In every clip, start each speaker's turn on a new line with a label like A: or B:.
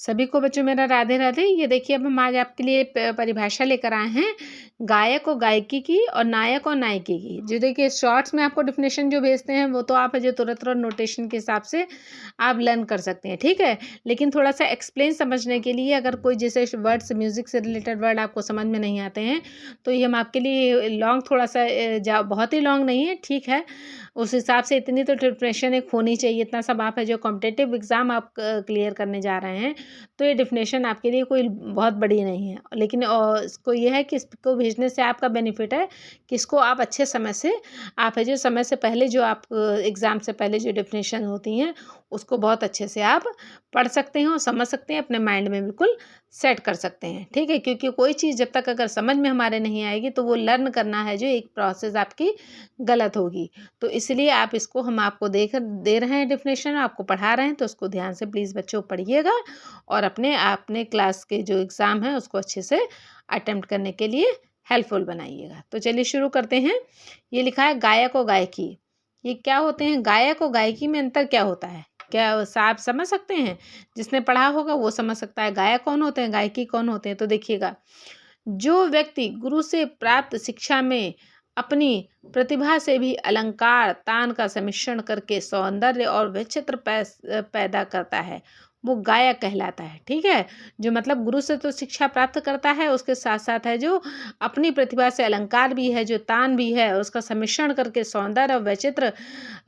A: सभी को बच्चों मेरा राधे राधे। ये देखिए अब हम आज आपके लिए परिभाषा लेकर आए हैं गायक और गायकी की और नायक और नायिकी की। जो देखिए शॉर्ट्स में आपको डेफिनेशन जो भेजते हैं वो तो आप जो तुरंत नोटेशन के हिसाब से आप लर्न कर सकते हैं, ठीक है। लेकिन थोड़ा सा एक्सप्लेन समझने के लिए अगर कोई जैसे वर्ड्स म्यूजिक से रिलेटेड वर्ड आपको समझ में नहीं आते हैं तो ये हम आपके लिए लॉन्ग थोड़ा सा बहुत ही लॉन्ग नहीं है, ठीक है। उस हिसाब से इतनी तो डेफिनेशन एक होनी चाहिए। इतना सब आप है जो कॉम्पिटिटिव एग्जाम आप क्लियर करने जा रहे हैं तो ये डेफिनेशन आपके लिए कोई बहुत बड़ी नहीं है। लेकिन इसको ये है कि इसको भेजने से आपका बेनिफिट है कि इसको आप अच्छे समय से आप है जो समय से पहले जो आप एग्ज़ाम से पहले जो डेफिनेशन होती हैं उसको बहुत अच्छे से आप पढ़ सकते हैं और समझ सकते हैं, अपने माइंड में बिल्कुल सेट कर सकते हैं, ठीक है। क्योंकि कोई चीज़ जब तक अगर समझ में हमारे नहीं आएगी तो वो लर्न करना है जो एक प्रोसेस आपकी गलत होगी। तो इसलिए आप इसको हम आपको दे रहे हैं डेफिनेशन, आपको पढ़ा रहे हैं तो उसको ध्यान से प्लीज़ बच्चों पढ़िएगा और अपने क्लास के जो एग्ज़ाम है उसको अच्छे से अटेम्प्ट करने के लिए हेल्पफुल बनाइएगा। तो चलिए शुरू करते हैं। ये लिखा है गायक और गायकी। ये क्या होते हैं? गायक और गायकी में अंतर क्या होता है? क्या आप समझ सकते हैं? जिसने पढ़ा होगा वो समझ सकता है। गायक कौन होते हैं, गायकी कौन होते हैं? तो देखिएगा, जो व्यक्ति गुरु से प्राप्त शिक्षा में अपनी प्रतिभा से भी अलंकार तान का सम्मिश्रण करके सौंदर्य और वैचित्र पैदा करता है वो गायक कहलाता है, ठीक है। जो मतलब गुरु से तो शिक्षा प्राप्त करता है, उसके साथ साथ है जो अपनी प्रतिभा से अलंकार भी है, जो तान भी है, उसका सम्मिश्रण करके सौंदर्य और वैचित्र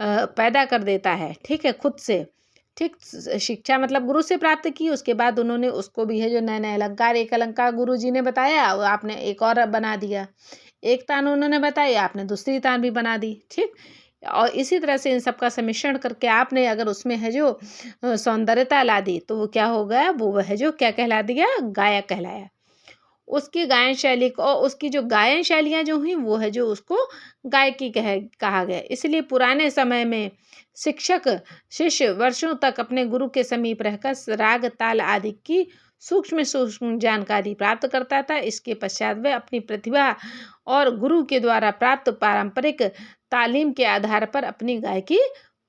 A: पैदा कर देता है, ठीक है, खुद से। ठीक, शिक्षा मतलब गुरु से प्राप्त की, उसके बाद उन्होंने उसको भी है जो नए नए अलंकार, एक अलंकार गुरु जी ने बताया वो आपने एक और बना दिया, एक तान उन्होंने बताई आपने दूसरी तान भी बना दी, ठीक। और इसी तरह से इन सब का सम्मिश्रण करके आपने अगर उसमें है जो सौंदर्यता ला दी तो वो क्या हो गया, वो है जो क्या कहला दिया, गायक कहलाया। उसकी गायन शैली को और उसकी जो गायन शैलियाँ जो हुई वो है जो उसको गायकी कहा गया। इसलिए पुराने समय में शिक्षक शिष्य वर्षों तक अपने गुरु के समीप रहकर राग ताल आदि की सूक्ष्म सूक्ष्म जानकारी प्राप्त करता था। इसके पश्चात वह अपनी प्रतिभा और गुरु के द्वारा प्राप्त पारंपरिक तालीम के आधार पर अपनी गायकी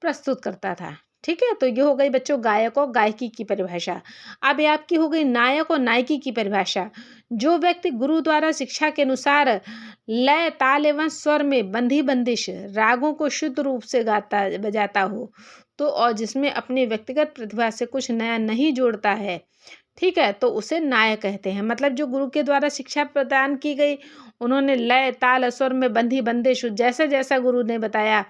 A: प्रस्तुत करता था, ठीक है। तो ये हो गई बच्चों गायक और गायकी की परिभाषा। अब ये आपकी हो गई नायक और नायिकी की परिभाषा। जो व्यक्ति गुरु द्वारा शिक्षा के अनुसार लय ताल एवं स्वर में बंधी बंदिश रागों को शुद्ध रूप से गाता बजाता हो तो और जिसमें अपनी व्यक्तिगत प्रतिभा से कुछ नया नहीं जोड़ता है, ठीक है, तो उसे नायक कहते हैं। मतलब जो गुरु के द्वारा शिक्षा प्रदान की गई, उन्होंने लय ताल स्वर में बंधी बंदिश जैसा जैसा गुरु ने बताया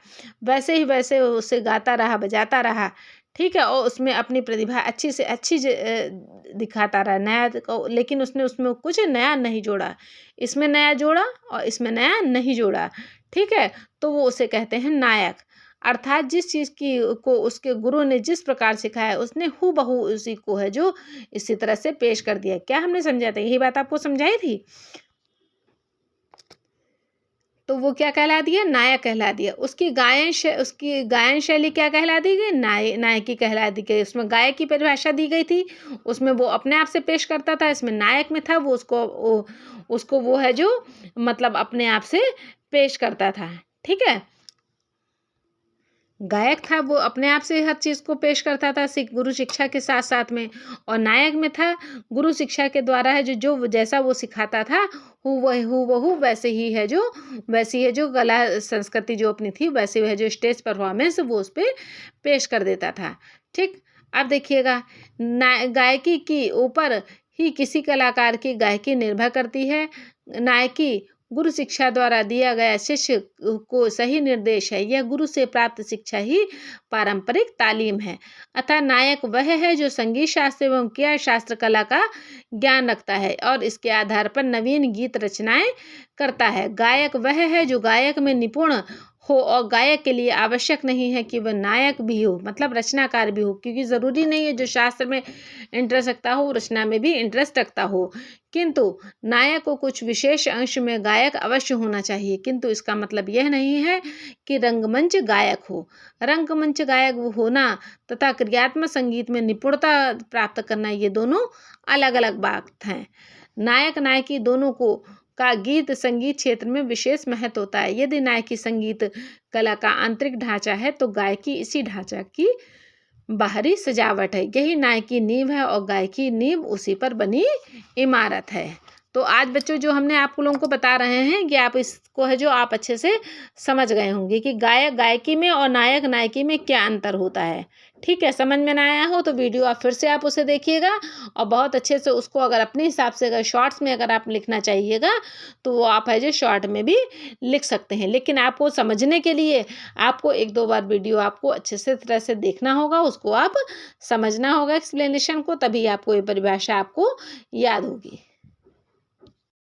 A: वैसे ही वैसे उसे गाता रहा बजाता रहा, ठीक है। और उसमें अपनी प्रतिभा अच्छी से अच्छी दिखाता रहा, लेकिन उसने उसमें कुछ नया नहीं जोड़ा, इसमें नया जोड़ा और इसमें नया नहीं जोड़ा, ठीक है। तो वो उसे कहते हैं नायक। अर्थात जिस चीज़ की को उसके गुरु ने जिस प्रकार सिखाया उसने हूबहू उसी को है जो इसी तरह से पेश कर दिया। क्या हमने समझा था? यही बात आपको समझाई थी। तो वो क्या कहला दिया, नायक कहला दिया। उसकी गायन शैली क्या कहला दी गई, नायकी कहला दी गई। उसमें गायक की परिभाषा दी गई थी, उसमें वो अपने आप से पेश करता था। इसमें नायक में था वो उसको वो है जो मतलब अपने आप से पेश करता था, ठीक है। गायक था वो अपने आप से हर चीज़ को पेश करता था गुरु शिक्षा के साथ साथ में, और नायक में था गुरु शिक्षा के द्वारा है जो जैसा वो सिखाता था हूबहू वैसी है जो कला संस्कृति जो अपनी थी वैसे है जो स्टेज परफॉर्मेंस वो उस पर पेश कर देता था, ठीक। अब देखिएगा गायकी के ऊपर ही किसी कलाकार की गायकी निर्भर करती है। नायकी गुरु शिक्षा द्वारा दिया गया शिष्य को सही निर्देश है। यह गुरु से प्राप्त शिक्षा ही पारंपरिक तालीम है। अतः नायक वह है जो संगीत शास्त्र एवं क्रिया शास्त्र कला का ज्ञान रखता है और इसके आधार पर नवीन गीत रचनाएं करता है। गायक वह है जो गायक में निपुण हो और गायक के लिए आवश्यक नहीं है कि वह नायक भी हो, मतलब रचनाकार भी हो, क्योंकि ज़रूरी नहीं है जो शास्त्र में इंटरेस्ट रखता हो रचना में भी इंटरेस्ट रखता हो। किंतु नायक को कुछ विशेष अंश में गायक अवश्य होना चाहिए, किंतु इसका मतलब यह नहीं है कि रंगमंच गायक हो। रंगमंच गायक होना तथा क्रियात्मक संगीत में निपुणता प्राप्त करना ये दोनों अलग अलग बात हैं। नायक नायकी दोनों को का गीत संगीत क्षेत्र में विशेष महत्व होता है। यदि नायकी संगीत कला का आंतरिक ढांचा है तो गायकी इसी ढांचा की बाहरी सजावट है। यही नाय की नींव है और गाय की नींव उसी पर बनी इमारत है। तो आज बच्चों जो हमने आप लोगों को बता रहे हैं कि आप इसको है जो आप अच्छे से समझ गए होंगे कि गायक गायकी में और नायक नायकी में क्या अंतर होता है। ठीक है, समझ में ना आया हो तो वीडियो आप फिर से आप उसे देखिएगा और बहुत अच्छे से उसको अगर अपने हिसाब से अगर शॉर्ट्स में अगर आप लिखना चाहिएगा तो वो आप है जो शॉर्ट में भी लिख सकते हैं। लेकिन आपको समझने के लिए आपको 1-2 बार वीडियो आपको अच्छे से तरह से देखना होगा, उसको आप समझना होगा एक्सप्लेनेशन को, तभी आपको ये परिभाषा आपको याद होगी।